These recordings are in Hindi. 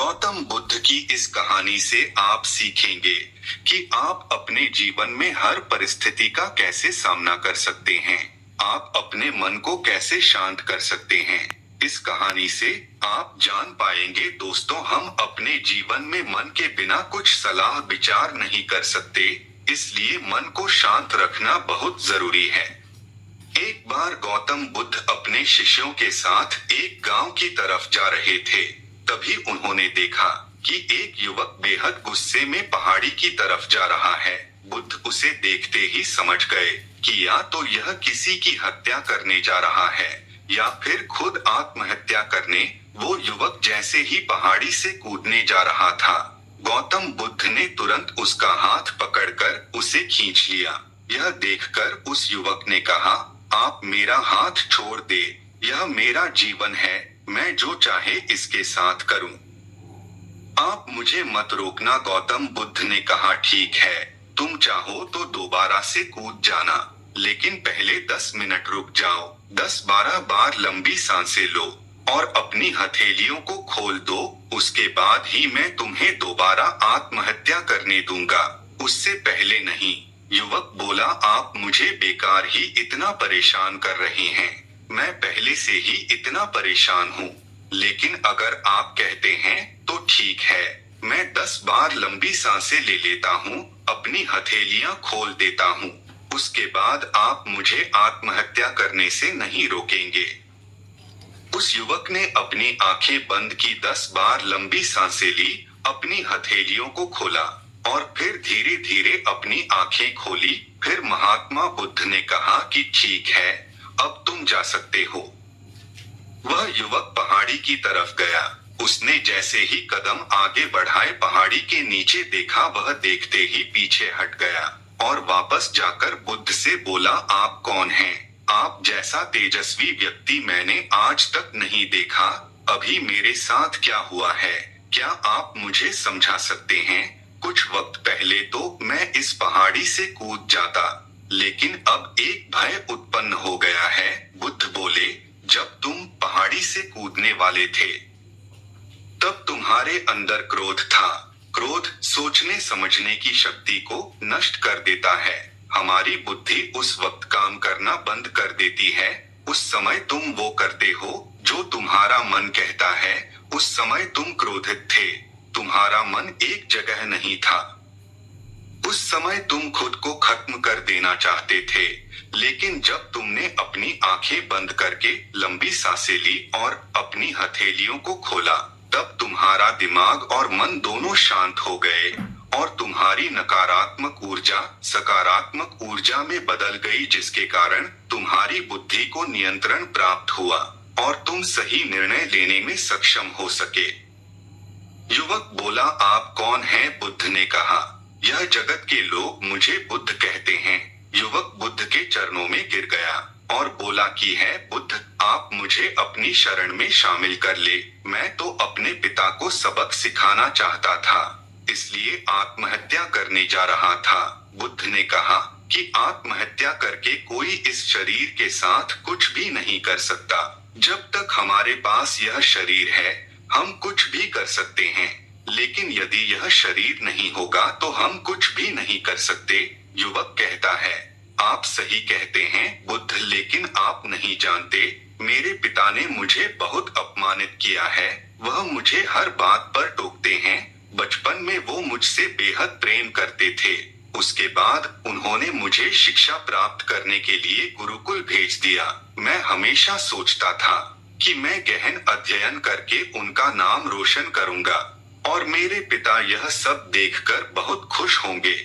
गौतम बुद्ध की इस कहानी से आप सीखेंगे कि आप अपने जीवन में हर परिस्थिति का कैसे सामना कर सकते हैं। आप अपने मन को कैसे शांत कर सकते हैं। इस कहानी से आप जान पाएंगे दोस्तों, हम अपने जीवन में मन के बिना कुछ सलाह विचार नहीं कर सकते, इसलिए मन को शांत रखना बहुत जरूरी है। एक बार गौतम बुद्ध अपने शिष्यों के साथ एक गांव की तरफ जा रहे थे। तभी उन्होंने देखा कि एक युवक बेहद गुस्से में पहाड़ी की तरफ जा रहा है। बुद्ध उसे देखते ही समझ गए कि या तो यह किसी की हत्या करने जा रहा है या फिर खुद आत्महत्या करने। वो युवक जैसे ही पहाड़ी से कूदने जा रहा था, गौतम बुद्ध ने तुरंत उसका हाथ पकड़कर उसे खींच लिया। यह देखकर उस युवक ने कहा, आप मेरा हाथ छोड़ दे, यह मेरा जीवन है, मैं जो चाहे इसके साथ करूं। आप मुझे मत रोकना। गौतम बुद्ध ने कहा, ठीक है, तुम चाहो तो दोबारा से कूद जाना, लेकिन पहले 10 मिनट रुक जाओ। 10-12 बार लंबी सांसें लो और अपनी हथेलियों को खोल दो, उसके बाद ही मैं तुम्हें दोबारा आत्महत्या करने दूंगा, उससे पहले नहीं। युवक बोला, आप मुझे बेकार ही इतना परेशान कर रहे हैं, मैं पहले से ही इतना परेशान हूँ, लेकिन अगर आप कहते हैं तो ठीक है, मैं 10 बार लंबी सांसें ले लेता हूँ, अपनी हथेलियां खोल देता हूँ, उसके बाद आप मुझे आत्महत्या करने से नहीं रोकेंगे। उस युवक ने अपनी आंखें बंद की, 10 बार लंबी सांसें ली, अपनी हथेलियों को खोला और फिर धीरे धीरे अपनी आंखें खोली। फिर महात्मा बुद्ध ने कहा कि ठीक है, अब तुम जा सकते हो। वह युवक पहाड़ी की तरफ गया। उसने जैसे ही कदम आगे बढ़ाए, पहाड़ी के नीचे देखा, वह देखते ही पीछे हट गया और वापस जाकर बुद्ध से बोला, आप कौन हैं? आप जैसा तेजस्वी व्यक्ति मैंने आज तक नहीं देखा। अभी मेरे साथ क्या हुआ है, क्या आप मुझे समझा सकते हैं? कुछ वक्त पहले तो मैं इस पहाड़ी से कूद जाता, लेकिन अब एक भय उत्पन्न हो गया है। बुद्ध बोले, जब तुम पहाड़ी से कूदने वाले थे तब तुम्हारे अंदर क्रोध था। क्रोध सोचने समझने की शक्ति को नष्ट कर देता है। हमारी बुद्धि उस वक्त काम करना बंद कर देती है। उस समय तुम वो करते हो जो तुम्हारा मन कहता है। उस समय तुम क्रोधित थे, तुम्हारा मन एक जगह नहीं था। उस समय तुम खुद को खत्म कर देना चाहते थे, लेकिन जब तुमने अपनी आंखें बंद करके लंबी सांसें ली और अपनी हथेलियों को खोला, तब तुम्हारा दिमाग और मन दोनों शांत हो गए और तुम्हारी नकारात्मक ऊर्जा सकारात्मक ऊर्जा में बदल गई, जिसके कारण तुम्हारी बुद्धि को नियंत्रण प्राप्त हुआ और तुम सही निर्णय लेने में सक्षम हो सके। युवक बोला, आप कौन हैं? बुद्ध ने कहा, यह जगत के लोग मुझे बुद्ध कहते हैं। युवक बुद्ध के चरणों में गिर गया और बोला कि है बुद्ध, आप मुझे अपनी शरण में शामिल कर ले। मैं तो अपने पिता को सबक सिखाना चाहता था, इसलिए आत्महत्या करने जा रहा था। बुद्ध ने कहा कि आत्महत्या करके कोई इस शरीर के साथ कुछ भी नहीं कर सकता। जब तक हमारे पास यह शरीर है, हम कुछ भी कर सकते हैं, लेकिन यदि यह शरीर नहीं होगा तो हम कुछ भी नहीं कर सकते। युवक कहता है, आप सही कहते हैं बुद्ध, लेकिन आप नहीं जानते, मेरे पिता ने मुझे बहुत अपमानित किया है। वह मुझे हर बात पर टोकते हैं। बचपन में वो मुझसे बेहद प्रेम करते थे। उसके बाद उन्होंने मुझे शिक्षा प्राप्त करने के लिए गुरुकुल भेज दिया। मैं हमेशा सोचता था कि मैं गहन अध्ययन करके उनका नाम रोशन करूंगा और मेरे पिता यह सब देखकर बहुत खुश होंगे।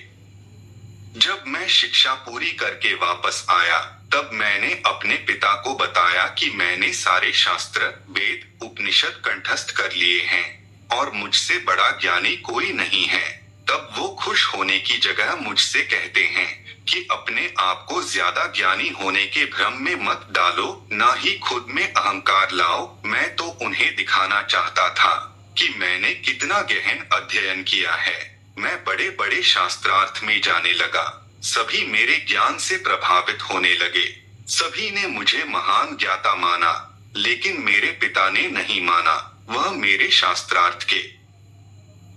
जब मैं शिक्षा पूरी करके वापस आया, तब मैंने अपने पिता को बताया कि मैंने सारे शास्त्र, वेद, उपनिषद कंठस्थ कर लिए हैं और मुझसे बड़ा ज्ञानी कोई नहीं है। तब वो खुश होने की जगह मुझसे कहते हैं कि अपने आप को ज्यादा ज्ञानी होने के भ्रम में मत डालो, ना ही खुद में अहंकार लाओ। मैं तो उन्हें दिखाना चाहता था कि मैंने कितना गहन अध्ययन किया है। मैं बड़े बड़े शास्त्रार्थ में जाने लगा। सभी मेरे ज्ञान से प्रभावित होने लगे। सभी ने मुझे महान ज्ञाता माना, लेकिन मेरे पिता ने नहीं माना। वह मेरे शास्त्रार्थ के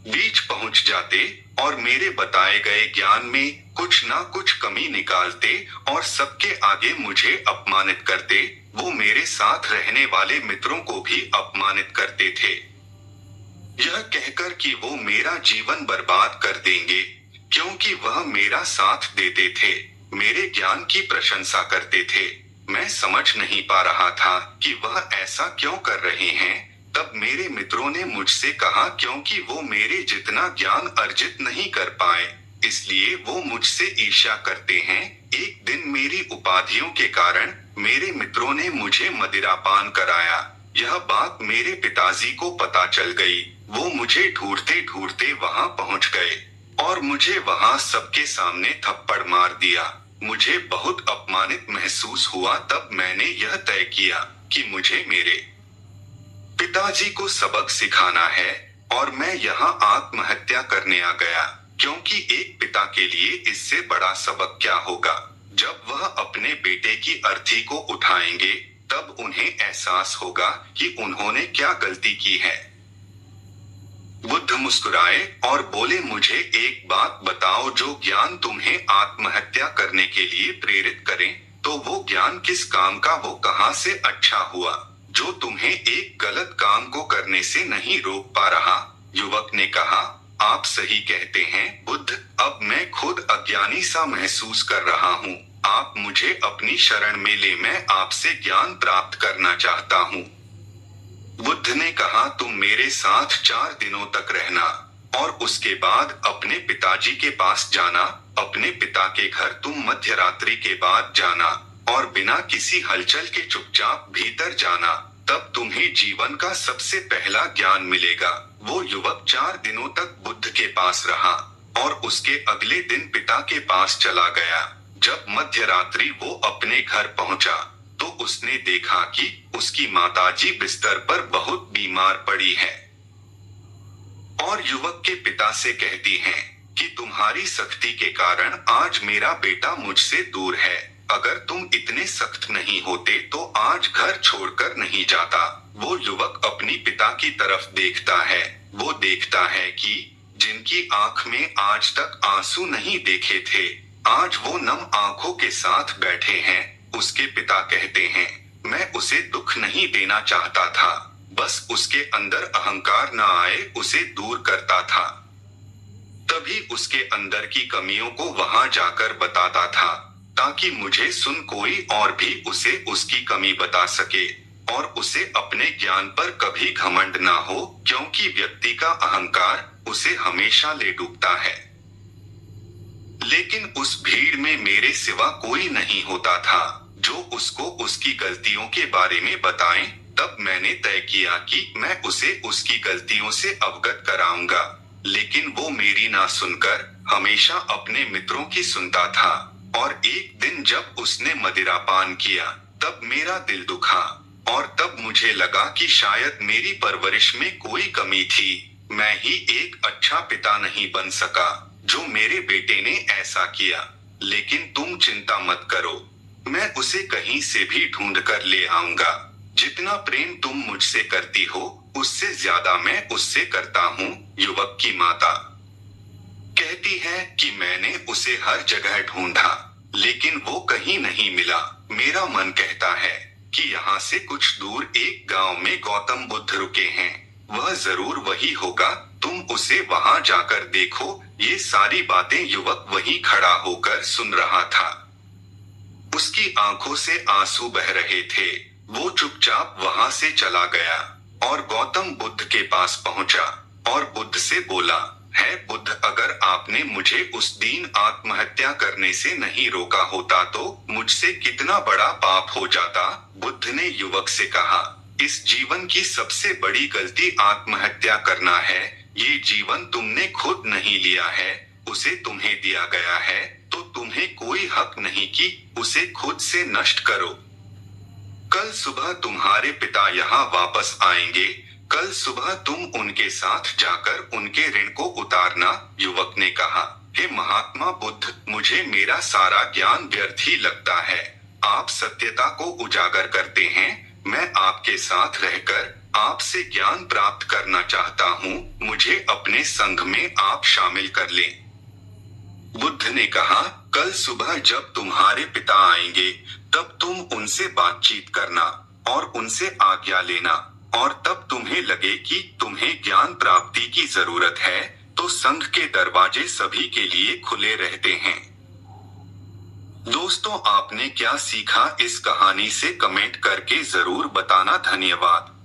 बीच पहुंच जाते और मेरे बताए गए ज्ञान में कुछ ना कुछ कमी निकालते और सबके आगे मुझे अपमानित करते। वो मेरे साथ रहने वाले मित्रों को भी अपमानित करते थे, यह कहकर कि वो मेरा जीवन बर्बाद कर देंगे, क्योंकि वह मेरा साथ देते थे, मेरे ज्ञान की प्रशंसा करते थे। मैं समझ नहीं पा रहा था कि वह ऐसा क्यों कर रहे हैं। तब मेरे मित्रों ने मुझसे कहा क्योंकि वो मेरे जितना ज्ञान अर्जित नहीं कर पाए, इसलिए वो मुझसे ईर्ष्या करते हैं। एक दिन मेरी उपाधियों के कारण मेरे मित्रों ने मुझे मदिरापान कराया। यह बात मेरे पिताजी को पता चल गई। वो मुझे ढूंढते ढूंढते वहां पहुंच गए और मुझे वहां सबके सामने थप्पड़ मार दिया। मुझे बहुत अपमानित महसूस हुआ। तब मैंने यह तय किया कि मुझे मेरे पिताजी को सबक सिखाना है और मैं यहाँ आत्महत्या करने आ गया, क्योंकि एक पिता के लिए इससे बड़ा सबक क्या होगा। जब वह अपने बेटे की अर्थी को उठाएंगे तब उन्हें एहसास होगा कि उन्होंने क्या गलती की है। बुद्ध मुस्कुराए और बोले, मुझे एक बात बताओ, जो ज्ञान तुम्हें आत्महत्या करने के लिए प्रेरित करे, तो वो ज्ञान किस काम का, वो कहाँ से अच्छा हुआ, जो तुम्हें एक गलत काम को करने से नहीं रोक पा रहा। युवक ने कहा, आप सही कहते हैं बुद्ध, अब मैं खुद अज्ञानी सा महसूस कर रहा हूँ। आप मुझे अपनी शरण में ले, मैं आपसे ज्ञान प्राप्त करना चाहता हूँ। बुद्ध ने कहा, तुम मेरे साथ 4 दिनों तक रहना और उसके बाद अपने पिताजी के पास जाना। अपने पिता के घर तुम मध्यरात्रि के बाद जाना और बिना किसी हलचल के चुपचाप भीतर जाना, तब तुम्हें जीवन का सबसे पहला ज्ञान मिलेगा। वो युवक 4 दिनों तक बुद्ध के पास रहा और उसके अगले दिन पिता के पास चला गया। जब मध्यरात्रि वो अपने घर पहुंचा तो उसने देखा कि उसकी माताजी बिस्तर पर बहुत बीमार पड़ी है और युवक के पिता से कहती हैं कि तुम्हारी सख्ती के कारण आज मेरा बेटा मुझसे दूर है। अगर तुम इतने सख्त नहीं होते तो आज घर छोड़कर नहीं जाता। वो युवक अपनी पिता की तरफ देखता है। वो देखता है कि जिनकी आंख में आज तक आंसू नहीं देखे थे, आज वो नम आंखों के साथ बैठे हैं। उसके पिता कहते हैं, मैं उसे दुख नहीं देना चाहता था, बस उसके अंदर अहंकार न आए उसे दूर करता था। तभी उसके अंदर की कमियों को वहां जाकर बताता था, ताकि मुझे सुन कोई और भी उसे उसकी कमी बता सके और उसे अपने ज्ञान पर कभी घमंड ना हो, क्योंकि व्यक्ति का अहंकार उसे हमेशा ले डूबता है। लेकिन उस भीड़ में मेरे सिवा कोई नहीं होता था जो उसको उसकी गलतियों के बारे में बताएं। तब मैंने तय किया कि मैं उसे उसकी गलतियों से अवगत कराऊंगा, लेकिन वो मेरी ना सुनकर हमेशा अपने मित्रों की सुनता था। और एक दिन जब उसने मदिरापान किया तब मेरा दिल दुखा और तब मुझे लगा कि शायद मेरी परवरिश में कोई कमी थी। मैं ही एक अच्छा पिता नहीं बन सका जो मेरे बेटे ने ऐसा किया। लेकिन तुम चिंता मत करो, मैं उसे कहीं से भी ढूंढ कर ले आऊंगा। जितना प्रेम तुम मुझसे करती हो उससे ज्यादा मैं उससे करता हूँ। युवक की माता कहती है कि मैंने उसे हर जगह ढूंढा लेकिन वो कहीं नहीं मिला। मेरा मन कहता है कि यहाँ से कुछ दूर एक गांव में गौतम बुद्ध रुके हैं, वह जरूर वही होगा। तुम उसे वहां जाकर देखो। ये सारी बातें युवक वहीं खड़ा होकर सुन रहा था। उसकी आंखों से आंसू बह रहे थे। वो चुपचाप वहां से चला गया और गौतम बुद्ध के पास पहुंचा और बुद्ध से बोला, है बुद्ध, अगर आपने मुझे उस दिन आत्महत्या करने से नहीं रोका होता तो मुझसे कितना बड़ा पाप हो जाता। बुद्ध ने युवक से कहा, इस जीवन की सबसे बड़ी गलती आत्महत्या करना है। ये जीवन तुमने खुद नहीं लिया है, उसे तुम्हें दिया गया है, तो तुम्हें कोई हक नहीं कि उसे खुद से नष्ट करो। कल सुबह तुम्हारे पिता यहाँ वापस आएंगे। कल सुबह तुम उनके साथ जाकर उनके ऋण को उतारना। युवक ने कहा, हे महात्मा बुद्ध, मुझे मेरा सारा ज्ञान व्यर्थ ही लगता है। आप सत्यता को उजागर करते हैं। मैं आपके साथ रहकर आपसे ज्ञान प्राप्त करना चाहता हूँ, मुझे अपने संघ में आप शामिल कर लें। बुद्ध ने कहा, कल सुबह जब तुम्हारे पिता आएंगे तब तुम उनसे बातचीत करना और उनसे आज्ञा लेना, और तब तुम्हें लगे कि तुम्हें ज्ञान प्राप्ति की जरूरत है तो संघ के दरवाजे सभी के लिए खुले रहते हैं। दोस्तों, आपने क्या सीखा इस कहानी से कमेंट करके जरूर बताना। धन्यवाद।